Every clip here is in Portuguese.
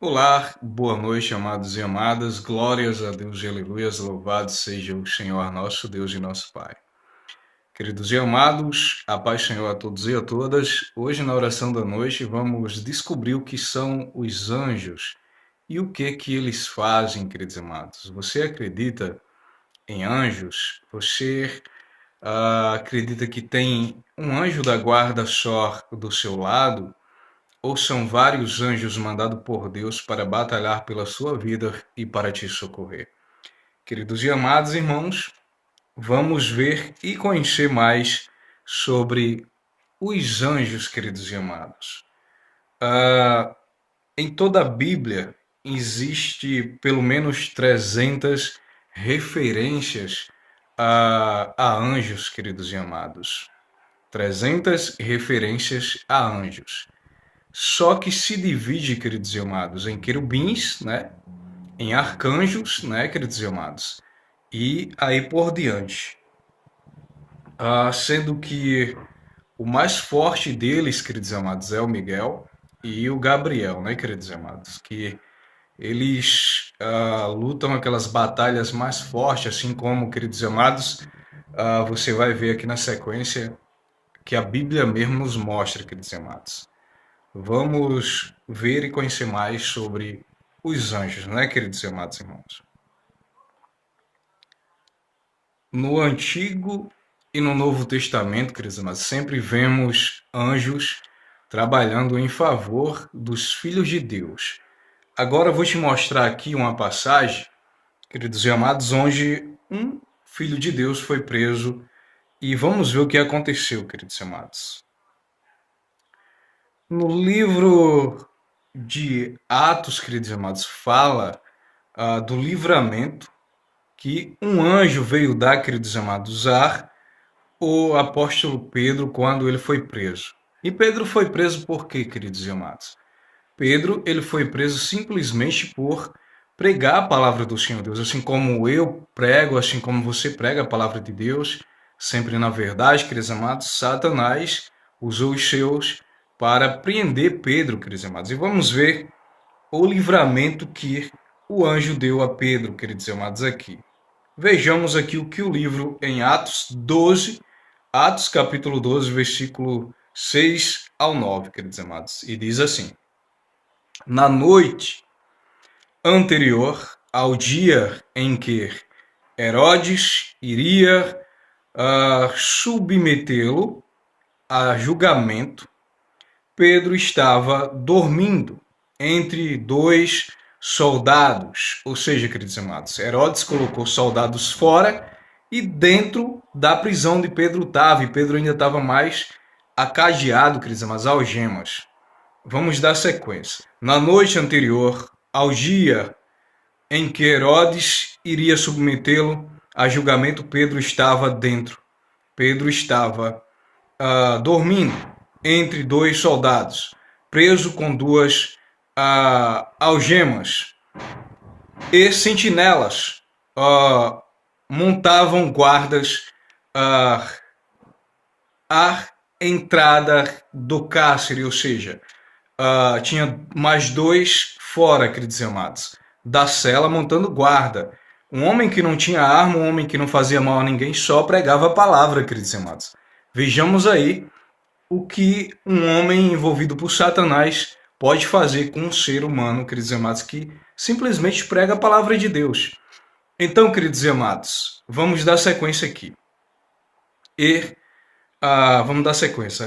Olá, boa noite, amados e amadas. Glórias a Deus e aleluias. Louvado seja o Senhor nosso Deus e nosso Pai. Queridos e amados, a paz do Senhor a todos e a todas. Hoje, na oração da noite, vamos descobrir o que são os anjos e o que eles fazem, queridos e amados. Você acredita em anjos? Você acredita que tem um anjo da guarda só do seu lado? Ou são vários anjos mandados por Deus para batalhar pela sua vida e para te socorrer? Queridos e amados irmãos, vamos ver e conhecer mais sobre os anjos, queridos e amados. Em toda a Bíblia existe pelo menos 300 referências a anjos, queridos e amados. 300 referências a anjos. Só que se divide, queridos e amados, em querubins, né? Em arcanjos, né, queridos e amados? E aí por diante. Sendo que o mais forte deles, queridos e amados, é o Miguel e o Gabriel, né, queridos e amados? Que eles lutam aquelas batalhas mais fortes, assim como, queridos e amados, você vai ver aqui na sequência que a Bíblia mesmo nos mostra, queridos e amados. Vamos ver e conhecer mais sobre os anjos, né, queridos e amados irmãos? No Antigo e no Novo Testamento, queridos amados, sempre vemos anjos trabalhando em favor dos filhos de Deus. Agora eu vou te mostrar aqui uma passagem, queridos e amados, onde um filho de Deus foi preso e vamos ver o que aconteceu, queridos e amados. No livro de Atos, queridos e amados, fala do livramento que um anjo veio dar, queridos e amados, a o apóstolo Pedro quando ele foi preso. E Pedro foi preso por quê, queridos e amados? Pedro ele foi preso simplesmente por pregar a palavra do Senhor Deus, assim como eu prego, assim como você prega a palavra de Deus, sempre na verdade, queridos amados. Satanás usou os seus para prender Pedro, queridos amados. E vamos ver o livramento que o anjo deu a Pedro, queridos amados, aqui. Vejamos aqui o que o livro em Atos 12, Atos capítulo 12, versículo 6 ao 9, queridos amados. E diz assim: Na noite anterior ao dia em que Herodes iria submetê-lo a julgamento, Pedro estava dormindo entre dois soldados. Ou seja, queridos amados, Herodes colocou soldados fora e dentro da prisão de Pedro estava. E Pedro ainda estava mais acadeado, queridos amados, algemas. Vamos dar sequência. Na noite anterior ao dia em que Herodes iria submetê-lo a julgamento, Pedro estava dentro. Pedro estava dormindo entre dois soldados, preso com duas algemas. E sentinelas montavam guardas à entrada do cárcere, ou seja, tinha mais dois fora, queridos amados, da cela montando guarda. Um homem que não tinha arma, um homem que não fazia mal a ninguém, só pregava a palavra, queridos amados. Vejamos aí o que um homem envolvido por Satanás pode fazer com um ser humano, queridos amados, que simplesmente prega a palavra de Deus. Então, queridos amados, vamos dar sequência aqui. E vamos dar sequência.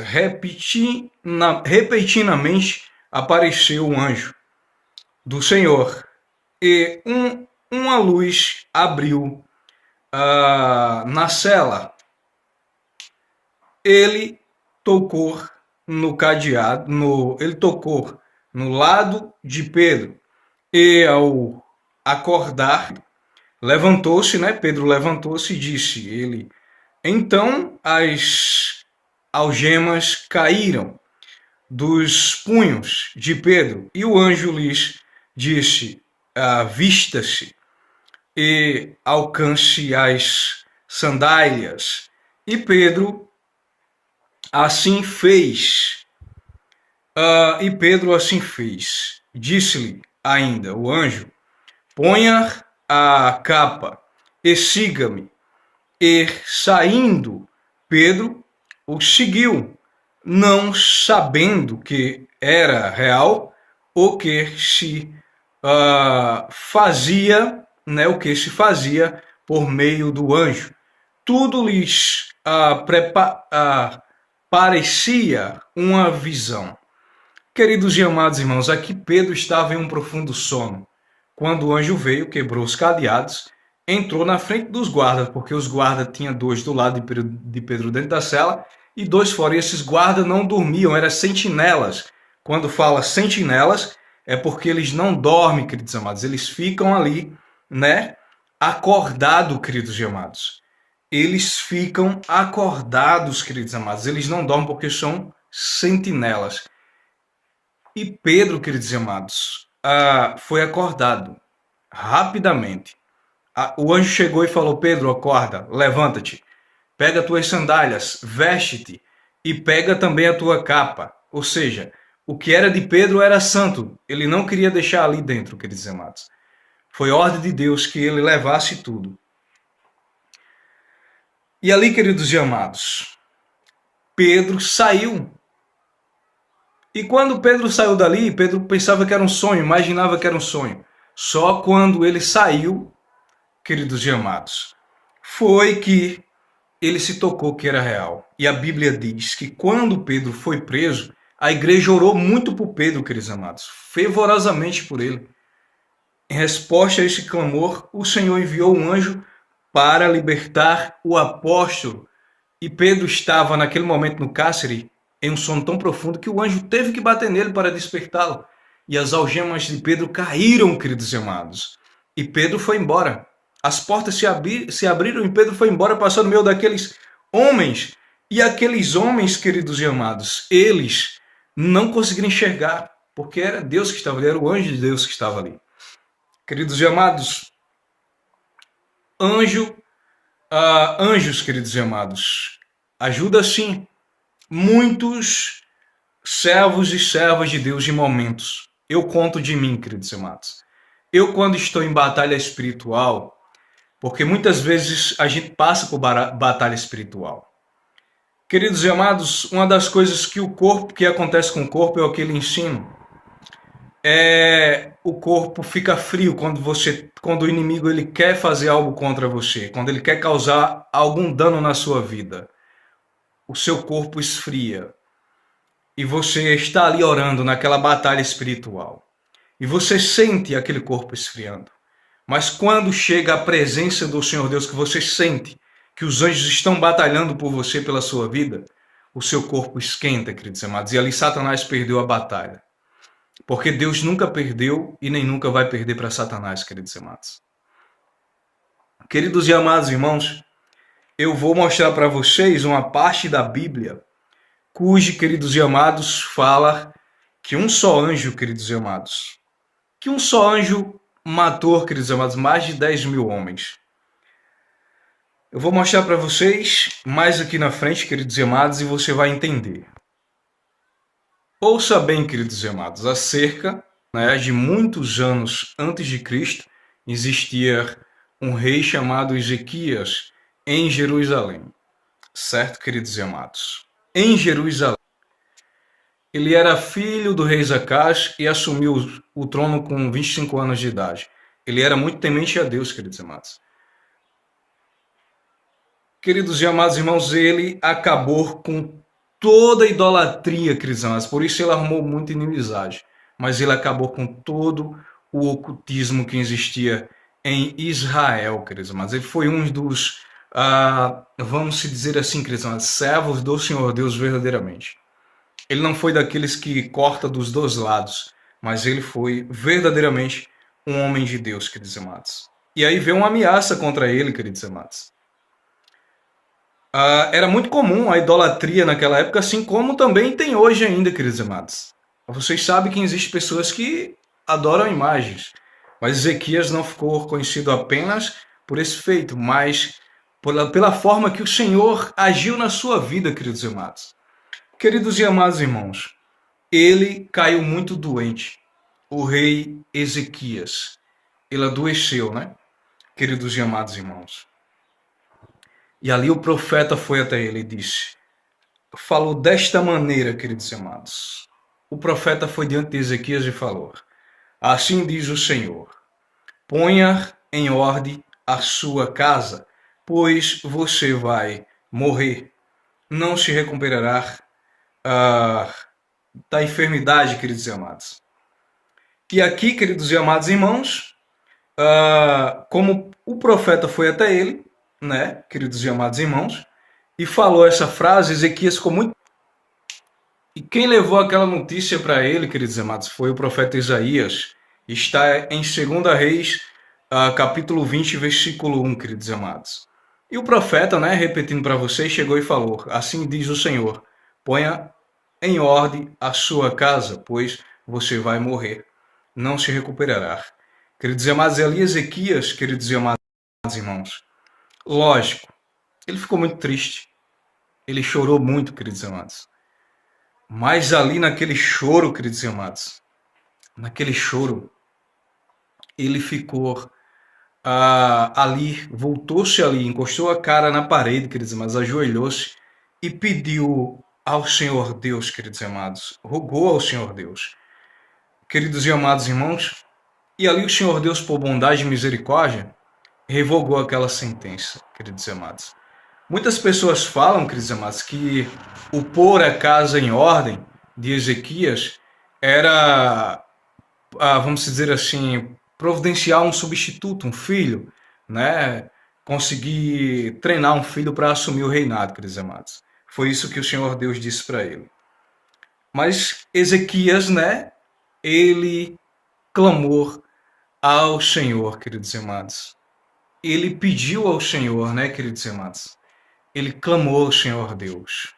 Repentinamente apareceu um anjo do Senhor e uma luz abriu na cela. Ele tocou no cadeado, ele tocou no lado de Pedro e ao acordar levantou-se, né? Pedro levantou-se e disse ele. Então as algemas caíram dos punhos de Pedro e o anjo lhes disse: vista-se e alcance as sandálias. E Pedro assim fez. E Pedro assim fez. Disse-lhe ainda, o anjo: ponha a capa e siga-me. E saindo, Pedro o seguiu, não sabendo que era real o que se fazia, né, o que se fazia por meio do anjo. Tudo lhes parecia uma visão. Queridos e amados irmãos, aqui Pedro estava em um profundo sono, quando o anjo veio, quebrou os cadeados, entrou na frente dos guardas, porque os guardas tinham dois do lado de Pedro dentro da cela e dois fora. E esses guardas não dormiam, eram sentinelas. Quando fala sentinelas, é porque eles não dormem, queridos e amados. Eles ficam ali, né, acordados, queridos e amados. Eles ficam acordados, queridos e amados. Eles não dormem porque são sentinelas. E Pedro, queridos e amados, foi acordado rapidamente. O anjo chegou e falou: Pedro, acorda, levanta-te, pega tuas sandálias, veste-te e pega também a tua capa. Ou seja, o que era de Pedro era santo. Ele não queria deixar ali dentro, queridos e amados. Foi ordem de Deus que ele levasse tudo. E ali, queridos e amados, Pedro saiu. E quando Pedro saiu dali, Pedro pensava que era um sonho, imaginava que era um sonho. Só quando ele saiu, queridos e amados, foi que ele se tocou que era real. E a Bíblia diz que quando Pedro foi preso, a igreja orou muito por Pedro, queridos e amados, fervorosamente por ele. Em resposta a esse clamor, o Senhor enviou um anjo para libertar o apóstolo. E Pedro estava naquele momento no cárcere em um sono tão profundo que o anjo teve que bater nele para despertá-lo. E as algemas de Pedro caíram, queridos e amados. E Pedro foi embora. As portas se abriram e Pedro foi embora, passando no meio daqueles homens. E aqueles homens, queridos e amados, eles não conseguiram enxergar, porque era Deus que estava ali, era o anjo de Deus que estava ali. Queridos e amados, anjos, queridos e amados, ajuda sim muitos servos e servas de Deus em momentos. Eu conto de mim, queridos e amados. Eu, quando estou em batalha espiritual, porque muitas vezes a gente passa por batalha espiritual. Queridos e amados, uma das coisas que acontece com o corpo é o que ele ensina. O corpo fica frio quando o inimigo ele quer fazer algo contra você, quando ele quer causar algum dano na sua vida. O seu corpo esfria. E você está ali orando naquela batalha espiritual. E você sente aquele corpo esfriando. Mas quando chega a presença do Senhor Deus, que você sente que os anjos estão batalhando por você, pela sua vida, o seu corpo esquenta, queridos amados. E ali Satanás perdeu a batalha. Porque Deus nunca perdeu e nem nunca vai perder para Satanás, queridos amados. Queridos e amados irmãos, eu vou mostrar para vocês uma parte da Bíblia cujo, queridos e amados, fala que um só anjo, queridos e amados, que um só anjo matou, queridos e amados, mais de 10 mil homens. Eu vou mostrar para vocês mais aqui na frente, queridos e amados, e você vai entender. Ouça bem, queridos e amados, há cerca de muitos anos antes de Cristo, existia um rei chamado Ezequias em Jerusalém. Certo, queridos e amados? Em Jerusalém. Ele era filho do rei Zacás e assumiu o trono com 25 anos de idade. Ele era muito temente a Deus, queridos e amados. Queridos e amados irmãos, ele acabou com toda a idolatria, queridos e amados. Por isso ele arrumou muita inimizade. Mas ele acabou com todo o ocultismo que existia em Israel, queridos e amados. Ele foi um dos, vamos dizer assim, queridos e amados, servos do Senhor Deus verdadeiramente. Ele não foi daqueles que corta dos dois lados, mas ele foi verdadeiramente um homem de Deus, queridos e amados. E aí veio uma ameaça contra ele, queridos e amados. Era muito comum a idolatria naquela época, assim como também tem hoje ainda, queridos e amados. Vocês sabem que existem pessoas que adoram imagens, mas Ezequias não ficou conhecido apenas por esse feito, mas pela forma que o Senhor agiu na sua vida, queridos e amados. Queridos e amados irmãos, ele caiu muito doente. o rei Ezequias. Ele adoeceu, né? Queridos e amados irmãos. E ali o profeta foi até ele e disse, falou desta maneira, queridos e amados. O profeta foi diante de Ezequias e falou, assim diz o Senhor, ponha em ordem a sua casa, pois você vai morrer, não se recuperará da enfermidade, queridos e amados. E aqui, queridos e amados irmãos, como o profeta foi até ele, né, queridos e amados irmãos, e falou essa frase, Ezequias ficou muito. E quem levou aquela notícia para ele, queridos e amados, foi o profeta Isaías. Está em 2 Reis, capítulo 20, versículo 1, queridos e amados. E o profeta, né, repetindo para vocês, chegou e falou, assim diz o Senhor, ponha em ordem a sua casa, pois você vai morrer, não se recuperará. Queridos e amados, ali Ezequias, queridos e amados irmãos, lógico, ele ficou muito triste, ele chorou muito, queridos e amados. Mas ali naquele choro, queridos e amados, naquele choro, ele ficou ali, voltou-se ali, encostou a cara na parede, queridos e amados, ajoelhou-se e pediu ao Senhor Deus, queridos e amados, rogou ao Senhor Deus. Queridos e amados irmãos, e ali o Senhor Deus, por bondade e misericórdia, revogou aquela sentença, queridos e amados. Muitas pessoas falam, queridos e amados, que o pôr a casa em ordem de Ezequias era, vamos dizer assim, providenciar um substituto, um filho, né? Conseguir treinar um filho para assumir o reinado, queridos e amados. Foi isso que o Senhor Deus disse para ele. Mas Ezequias, né? Ele clamou ao Senhor, queridos e amados. Ele pediu ao Senhor, né, queridos e amados? Ele clamou ao Senhor Deus.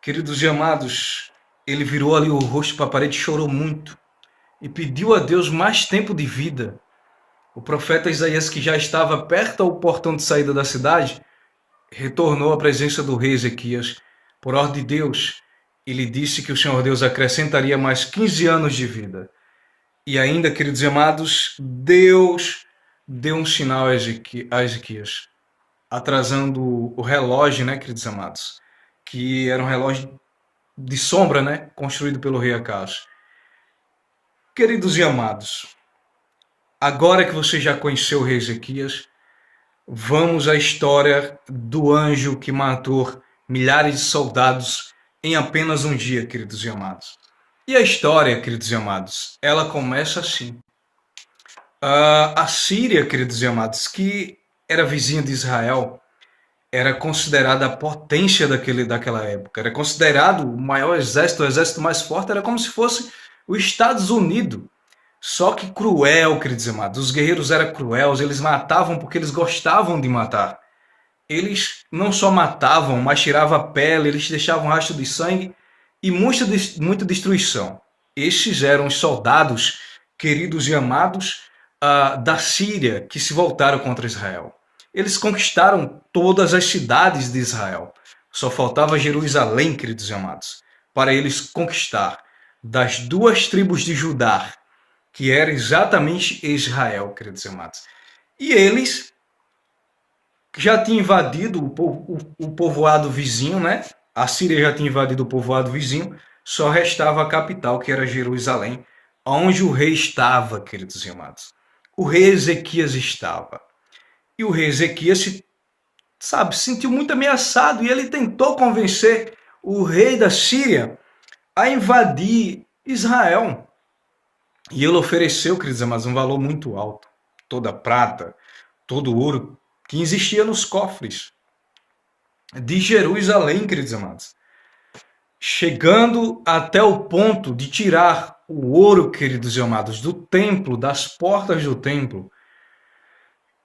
Queridos e amados, ele virou ali o rosto para a parede, chorou muito e pediu a Deus mais tempo de vida. O profeta Isaías, que já estava perto ao portão de saída da cidade, retornou à presença do rei Ezequias. Por ordem de Deus, ele disse que o Senhor Deus acrescentaria mais 15 anos de vida. E ainda, queridos e amados, Deus deu um sinal a Ezequias, atrasando o relógio, né, queridos amados, que era um relógio de sombra, né, construído pelo rei Acaz. Queridos e amados, agora que você já conheceu o rei Ezequias, vamos à história do anjo que matou milhares de soldados em apenas um dia, queridos e amados. E a história, queridos e amados, ela começa assim. A Síria, queridos e amados, que era vizinha de Israel, era considerada a potência daquela época. Era considerado o maior exército, o exército mais forte, era como se fosse os Estados Unidos. Só que cruel, queridos e amados. Os guerreiros eram cruéis, eles matavam porque eles gostavam de matar. Eles não só matavam, mas tiravam a pele, eles deixavam rastro de sangue e muita destruição. Esses eram os soldados, queridos e amados, da Síria, que se voltaram contra Israel. Eles conquistaram todas as cidades de Israel. Só faltava Jerusalém, queridos e amados, para eles conquistar das duas tribos de Judá, que era exatamente Israel, queridos e amados. E eles já tinham invadido o povoado vizinho, né? A Síria já tinha invadido o povoado vizinho, só restava a capital, que era Jerusalém, onde o rei estava, queridos e amados. O rei Ezequias estava. E o rei Ezequias se sentiu muito ameaçado e ele tentou convencer o rei da Síria a invadir Israel. E ele ofereceu, queridos amados, um valor muito alto. Toda a prata, todo o ouro que existia nos cofres de Jerusalém, queridos amados. Chegando até o ponto de tirar o ouro, queridos e amados, do templo, das portas do templo.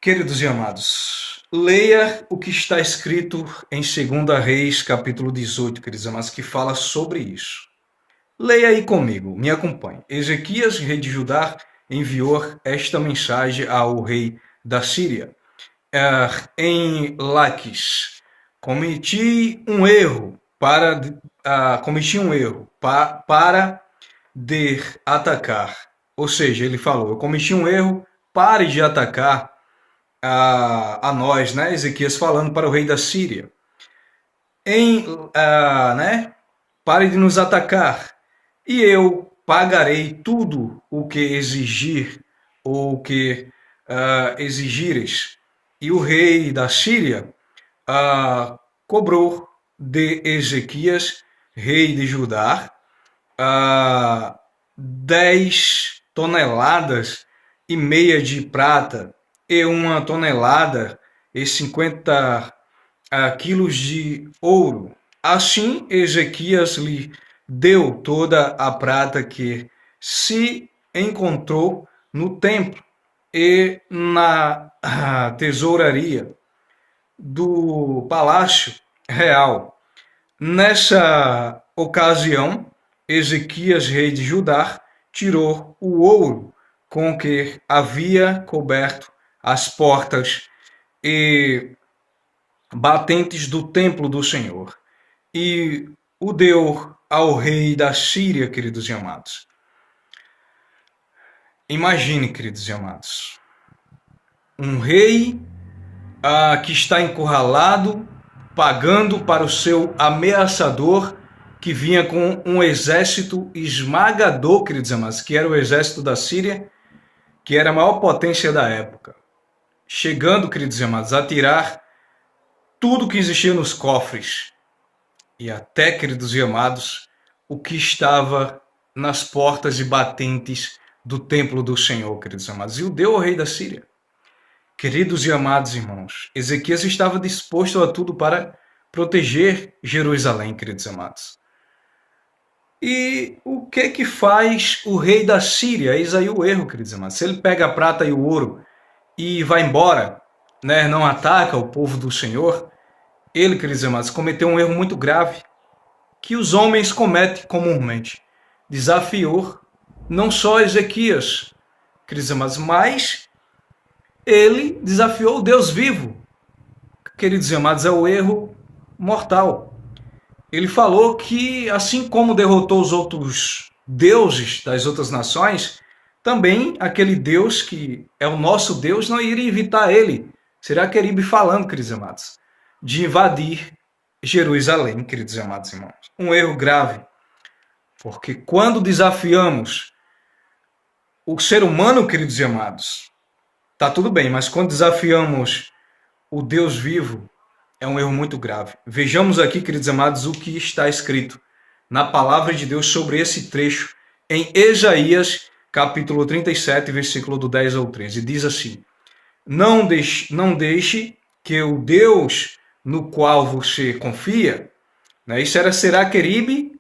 Queridos e amados, leia o que está escrito em 2 Reis, capítulo 18, queridos amados, que fala sobre isso. Leia aí comigo, me acompanhe. Ezequias, rei de Judá, enviou esta mensagem ao rei da Síria. Em Laquis, cometi um erro para de atacar. Ou seja, ele falou: eu cometi um erro, pare de atacar a nós, né? Ezequias falando para o rei da Síria. Né? Pare de nos atacar, e eu pagarei tudo o que exigir ou o que exigires. E o rei da Síria cobrou de Ezequias, rei de Judá, 10 toneladas e meia de prata e 1 tonelada e 50 quilos de ouro. Assim, Ezequias lhe deu toda a prata que se encontrou no templo e na tesouraria do palácio real. Nessa ocasião, Ezequias, rei de Judá, tirou o ouro com que havia coberto as portas e batentes do templo do Senhor, e o deu ao rei da Síria, queridos e amados. Imagine, queridos e amados, um rei que está encurralado, pagando para o seu ameaçador, que vinha com um exército esmagador, queridos e amados, que era o exército da Síria, que era a maior potência da época, chegando, queridos e amados, a tirar tudo que existia nos cofres, e até, queridos e amados, o que estava nas portas e batentes do templo do Senhor, queridos e amados, e o deu ao rei da Síria. Queridos e amados irmãos, Ezequias estava disposto a tudo para proteger Jerusalém, queridos e amados. E o que faz o rei da Síria? Eis aí o erro, queridos e amados. Se ele pega a prata e o ouro e vai embora, né, não ataca o povo do Senhor, ele, queridos e amados, cometeu um erro muito grave que os homens cometem comumente. Desafiou não só Ezequias, queridos e amados, mas ele desafiou o Deus vivo. Queridos e amados, é o erro mortal. Ele falou que, assim como derrotou os outros deuses das outras nações, também aquele Deus que é o nosso Deus não iria evitar ele. Será Queribe falando, queridos e amados, de invadir Jerusalém, queridos e amados irmãos. Um erro grave, porque quando desafiamos o ser humano, queridos e amados, tá tudo bem, mas quando desafiamos o Deus vivo, é um erro muito grave. Vejamos aqui, queridos amados, o que está escrito na palavra de Deus sobre esse trecho em Isaías, capítulo 37, versículo do 10 ao 13. Diz assim: não deixe que o Deus no qual você confia, né, isso era Senaqueribe,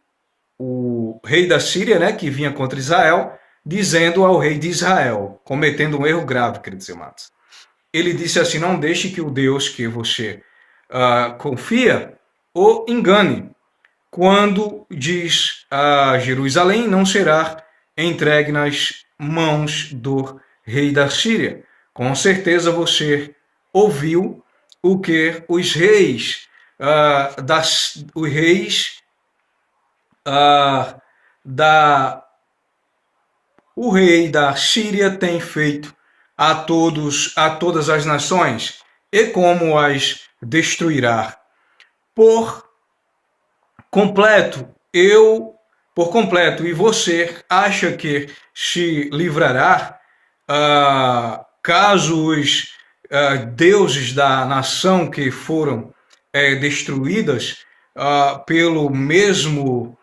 o rei da Síria, né, que vinha contra Israel, dizendo ao rei de Israel, cometendo um erro grave, queridos amados. Ele disse assim: não deixe que o Deus que você confia o engane, quando diz a Jerusalém não será entregue nas mãos do rei da Síria. Com certeza você ouviu o que os reis o rei da Síria tem feito a todas as nações, e como as destruirá por completo. E você acha que se livrará caso os deuses da nação que foram destruídas pelo mesmo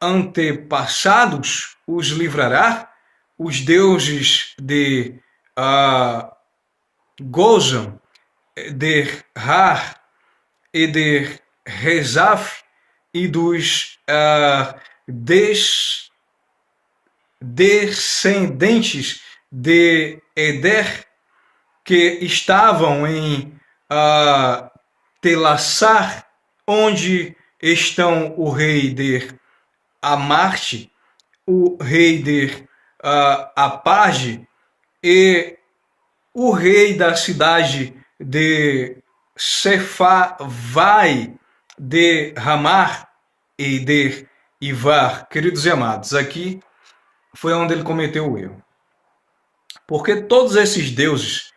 antepassados os livrará? Os deuses de Gozan, de Har e de Rezaf e dos descendentes de Eder, que estavam em Telassar, onde estão o rei de Amarte, o rei de Apage e o rei da cidade de Sefavai, de Ramar e de Ivar. Queridos e amados, aqui foi onde ele cometeu o erro. Porque todos esses deuses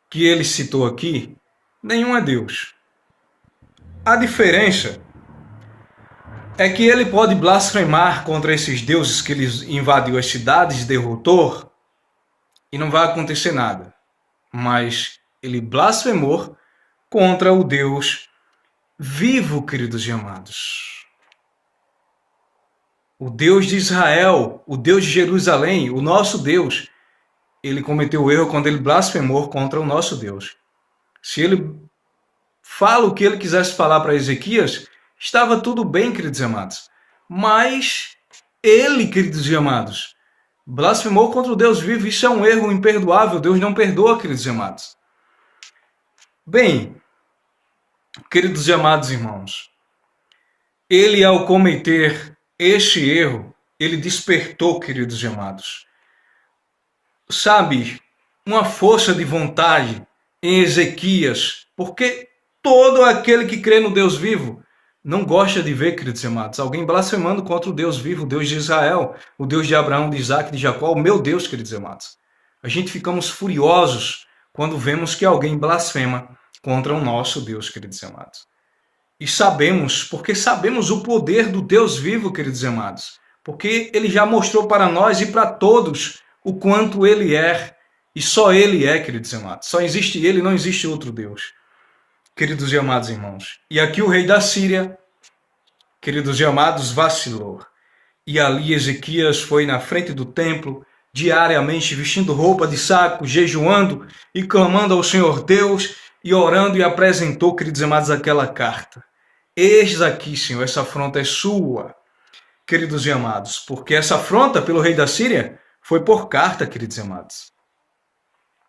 que ele citou aqui, nenhum é Deus. A diferença é que ele pode blasfemar contra esses deuses que ele invadiu as cidades, derrotou, e não vai acontecer nada. Mas ele blasfemou contra o Deus vivo, queridos e amados. O Deus de Israel, o Deus de Jerusalém, o nosso Deus, ele cometeu o erro quando ele blasfemou contra o nosso Deus. Se ele fala o que ele quisesse falar para Ezequias, estava tudo bem, queridos e amados. Mas ele, queridos e amados, blasfemou contra o Deus vivo. Isso é um erro imperdoável. Deus não perdoa, queridos e amados. Bem, queridos e amados irmãos, ele, ao cometer este erro, ele despertou, queridos e amados, sabe, uma força de vontade em Ezequias, porque todo aquele que crê no Deus vivo não gosta de ver, queridos e amados, alguém blasfemando contra o Deus vivo, o Deus de Israel, o Deus de Abraão, de Isaac, de Jacó, o meu Deus, queridos e amados. A gente ficamos furiosos quando vemos que alguém blasfema contra o nosso Deus, queridos e amados. E sabemos, porque sabemos o poder do Deus vivo, queridos e amados, porque ele já mostrou para nós e para todos o quanto ele é, e só ele é, queridos e amados. Só existe ele, não existe outro Deus. Queridos e amados irmãos. E aqui o rei da Síria, queridos e amados, vacilou. E ali Ezequias foi na frente do templo, diariamente vestindo roupa de saco, jejuando e clamando ao Senhor Deus, e orando, e apresentou, queridos e amados, aquela carta. Eis aqui, Senhor, essa afronta é sua, queridos e amados, porque essa afronta pelo rei da Síria foi por carta, queridos e amados.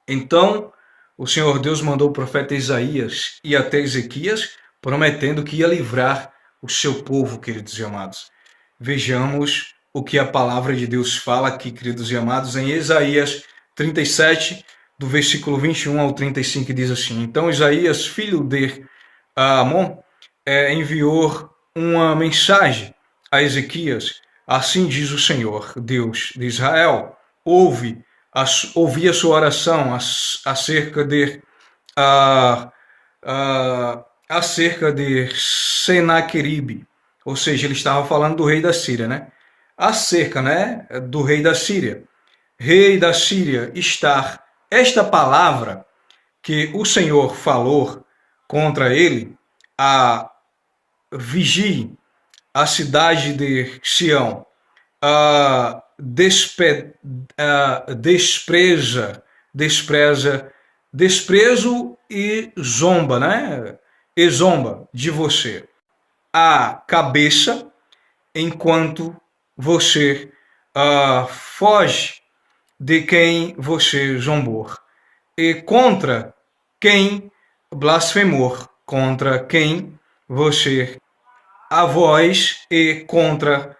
Então, o Senhor Deus mandou o profeta Isaías ir até Ezequias, prometendo que ia livrar o seu povo, queridos e amados. Vejamos o que a palavra de Deus fala aqui, queridos e amados, em Isaías 37, do versículo 21 ao 35, que diz assim: Então Isaías, filho de Amon, enviou uma mensagem a Ezequias. Assim diz o Senhor, Deus de Israel: ouvi a sua oração acerca de Senaqueribe. Ou seja, ele estava falando do rei da Síria, né? Acerca, né, do rei da Síria. Rei da Síria, está esta palavra que o Senhor falou contra ele, a vigie a cidade de Sião, desprezo e zomba, né? E zomba de você a cabeça, enquanto você foge de quem você zombou, e contra quem blasfemou, contra quem você a voz, e contra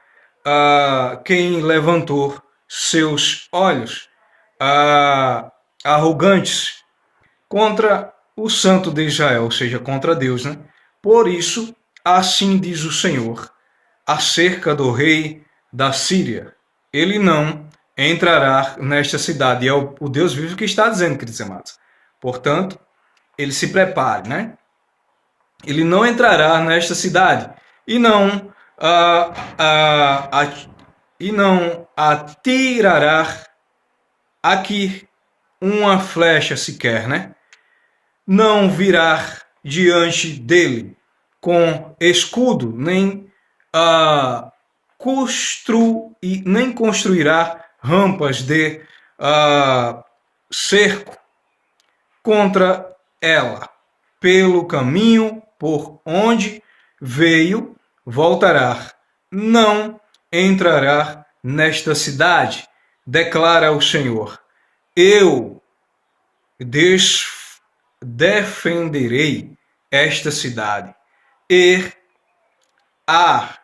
quem levantou seus olhos arrogantes contra o Santo de Israel, ou seja, contra Deus, né? Por isso, assim diz o Senhor acerca do rei da Síria: ele não entrará nesta cidade. E é o Deus vivo que está dizendo, queridos amados. Portanto, ele se prepare, né? Ele não entrará nesta cidade e não atirará aqui uma flecha sequer, né? Não virá diante dele com escudo, nem construirá rampas de cerco contra ela. Pelo caminho por onde veio, voltará. Não entrará nesta cidade, declara o Senhor. Eu defenderei esta cidade e a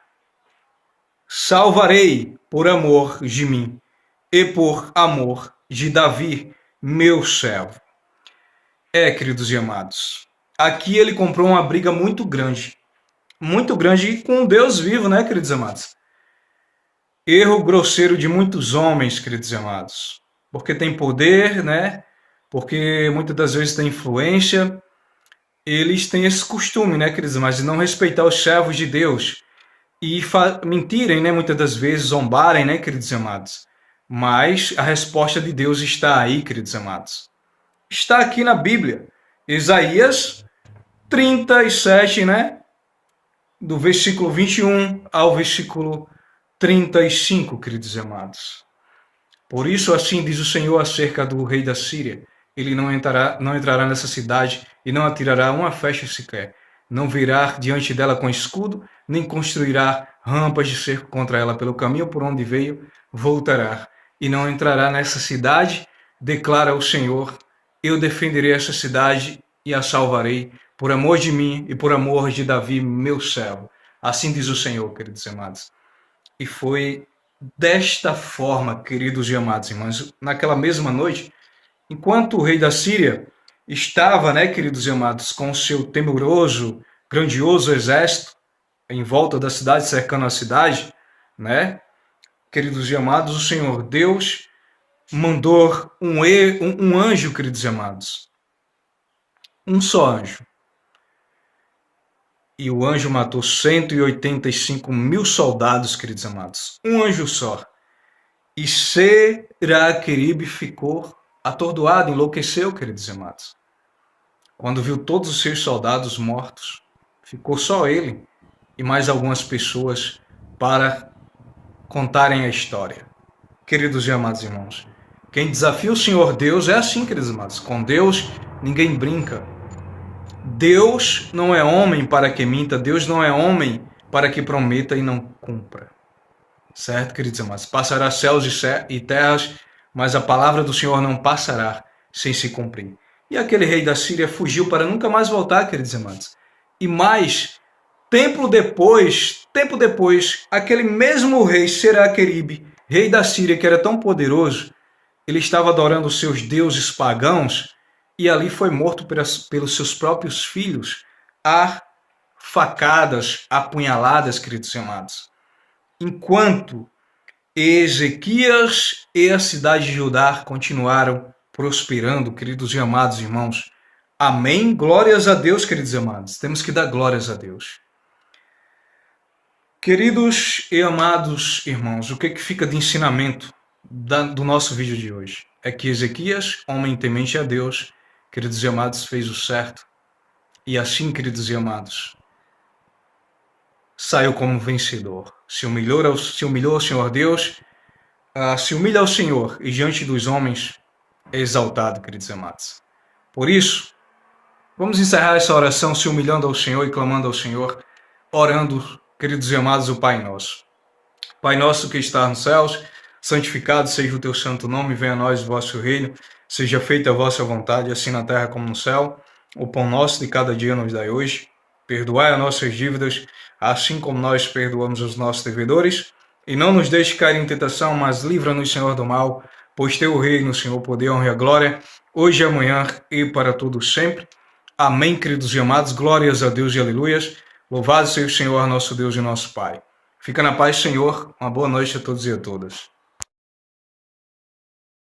salvarei por amor de mim e por amor de Davi, meu servo. Queridos e amados, aqui ele comprou uma briga muito grande com o Deus vivo, né, queridos amados? Erro grosseiro de muitos homens, queridos e amados. Porque tem poder, né? Porque muitas das vezes tem influência. Eles têm esse costume, né, queridos amados, de não respeitar os servos de Deus. E mentirem, né, muitas das vezes, zombarem, né, queridos amados. Mas a resposta de Deus está aí, queridos amados. Está aqui na Bíblia. Isaías 37, né? Do versículo 21 ao versículo 35, queridos amados. Por isso, assim diz o Senhor acerca do rei da Síria: ele não entrará nessa cidade e não atirará uma flecha sequer. Não virá diante dela com escudo, nem construirá rampas de cerco contra ela. Pelo caminho por onde veio, voltará. E não entrará nessa cidade, declara o Senhor. Eu defenderei essa cidade e a salvarei, por amor de mim e por amor de Davi, meu servo. Assim diz o Senhor, queridos amados. E foi desta forma, queridos e amados irmãos, naquela mesma noite, enquanto o rei da Síria estava, né, queridos e amados, com o seu temoroso, grandioso exército em volta da cidade, cercando a cidade, né, queridos e amados, o Senhor Deus mandou um anjo, queridos e amados, um só anjo. E o anjo matou 185 mil soldados, queridos amados. Um anjo só. E Seraqueribe ficou atordoado, enlouqueceu, queridos amados. Quando viu todos os seus soldados mortos, ficou só ele e mais algumas pessoas para contarem a história. Queridos e amados irmãos, quem desafia o Senhor Deus é assim, queridos amados. Com Deus ninguém brinca. Deus não é homem para que minta, Deus não é homem para que prometa e não cumpra. Certo, queridos amados? Passará céus e terras, mas a palavra do Senhor não passará sem se cumprir. E aquele rei da Síria fugiu para nunca mais voltar, queridos amados. E mais, tempo depois, aquele mesmo rei Seraqueribe, rei da Síria, que era tão poderoso, ele estava adorando os seus deuses pagãos, e ali foi morto pelos seus próprios filhos, a facadas, apunhaladas, queridos e amados. Enquanto Ezequias e a cidade de Judá continuaram prosperando, queridos e amados irmãos. Amém? Glórias a Deus, queridos e amados. Temos que dar glórias a Deus. Queridos e amados irmãos, o que fica de ensinamento do nosso vídeo de hoje? É que Ezequias, homem temente a Deus, queridos e amados, fez o certo. E assim, queridos e amados, saiu como vencedor. Se humilhou ao Senhor Deus, se humilha ao Senhor e diante dos homens é exaltado, queridos e amados. Por isso, vamos encerrar essa oração se humilhando ao Senhor e clamando ao Senhor, orando, queridos e amados, o Pai Nosso. Pai nosso que está nos céus, santificado seja o teu santo nome, venha a nós o vosso reino, seja feita a vossa vontade, assim na terra como no céu. O pão nosso de cada dia nos dai hoje. Perdoai as nossas dívidas, assim como nós perdoamos os nossos devedores. E não nos deixe cair em tentação, mas livra-nos, Senhor, do mal, pois teu reino, Senhor, o poder, a honra e a glória, hoje e amanhã e para todos sempre. Amém, queridos e amados. Glórias a Deus e aleluias. Louvado seja o Senhor, nosso Deus e nosso Pai. Fica na paz, Senhor. Uma boa noite a todos e a todas.